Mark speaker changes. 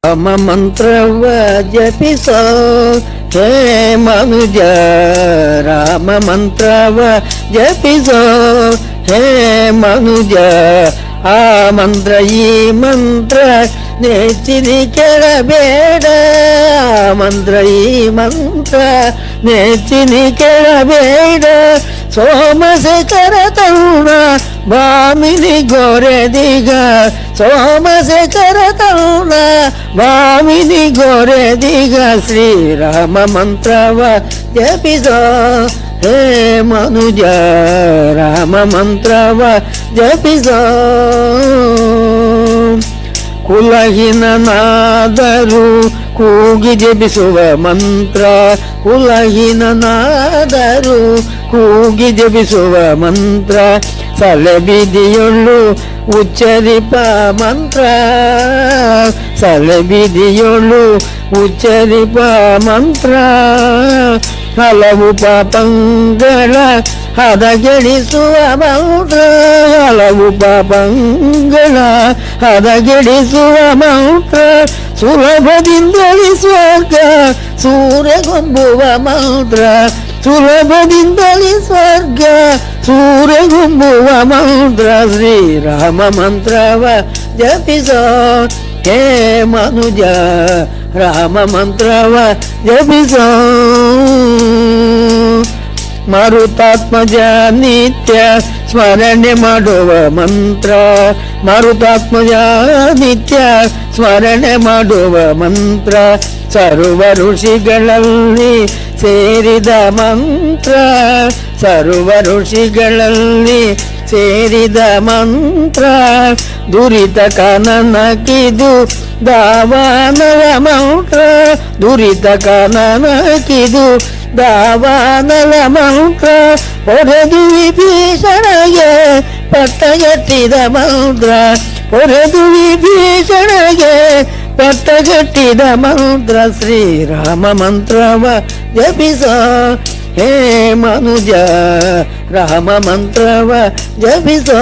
Speaker 1: ರಾಮ ಮಂತ್ರವ ಜಪಿಸೋ ಹೇ ಮನುಜ, ರಾಮ ಮಂತ್ರವ ಜಪಿಸೋ ಹೇ ಮನುಜ. ಆ ಮಂತ್ರ ಈ ಮಂತ್ರ ನೆಚ್ಚಿನಿ ಕೆಳಬೇಡ, ಮಂತ್ರ ಈ ಮಂತ್ರ ನೆಚ್ಚಿನಿ ಕೆಳಬೇಡ. ಸೋಮಶೇಖರ ತರುಣ ಭಾಮಿನಿ ಗೊರೆದಿಗ, ಸೋಮಶೇಖರ ತರುಣ ಭಾಮಿನಿ ಗೊರೆದಿಗ. ಶ್ರೀರಾಮ ಮಂತ್ರವ ಜಪಿಸೋ ಹೇ ಮನುಜ, ರಾಮ ಮಂತ್ರವ ಜಪಿಸೋ. ಕುಲಹೀನನಾದರೂ ಕೂಗಿ ಜಪಿಸುವ ಮಂತ್ರ, ಕುಲಹೀನನಾದರೂ ಕೂಗಿ ಜಪಿಸುವ ಮಂತ್ರ. ಸಲಬಿದಿಯೊಳ್ಳು ಉಚ್ಚರಿಪ ಮಂತ್ರ, ಸಲಬಿದಿಯೊಳ್ಳು ಉಚ್ಚರಿಪ ಮಂತ್ರ. ಹಲವು ಪಾಪಂಗಳ ಹದಗೆಡಿಸುವ ಮಂತ್ರ, ಹಲವು ಪಾಪಂಗಳ ಹದಗೆಡಿಸುವ ಮಂತ್ರ. ಸುಲಭದಿಂದಲೇ ಸ್ವರ್ಗ ಸೂರ್ಯಗೊಂಬುವ ಮಂತ್ರ, ಸುಲಭದಿಂದಲೇ ಸ್ವರ್ಗ ಸೂರ್ಯಗೊಂಬುವ ಮಂತ್ರ. ಶ್ರೀರಾಮ ಮಂತ್ರವ ಜಪಿಸೋ ಹೇ ಮನುಜ, ರಾಮ ಮಂತ್ರವ ಜಪಿಸೋ. ಮರುತಾತ್ಮಜ ನಿತ್ಯ ಸ್ಮರಣೆ ಮಾಡುವ ಮಂತ್ರ, ಮರುತಾತ್ಮಜ ನಿತ್ಯ ಸ್ಮರಣೆ ಮಾಡುವ ಮಂತ್ರ. ಸರ್ವ ಋಷಿಗಳಲ್ಲಿ ಸೇರಿದ ಮಂತ್ರ, ಸರ್ವ ಋಷಿಗಳಲ್ಲಿ ಸೇರಿದ ಮಂತ್ರ. ದುರಿತ ಕಾನನಕಿದು ದಾವಾನಲ ಮಂತ್ರ, ದುರಿತ ಕಾನನಕಿದು ದಾವಾನಲ ಮಂತ್ರ. ಹೊರದು ವಿಭೀಷಣಗೆ ಪಟ್ಟಗಟ್ಟಿದ ಮಂತ್ರ, ಹೊರದು ವಿಭೀಷಣಗೆ ಪಟ್ಟಗಟ್ಟಿದ ಮಂತ್ರ. ಶ್ರೀರಾಮ ಮಂತ್ರವ ಜಪಿಸೋ ಹೇ ಮನುಜ, ರಾಮ ಮಂತ್ರವ ಜಪಿಸೋ.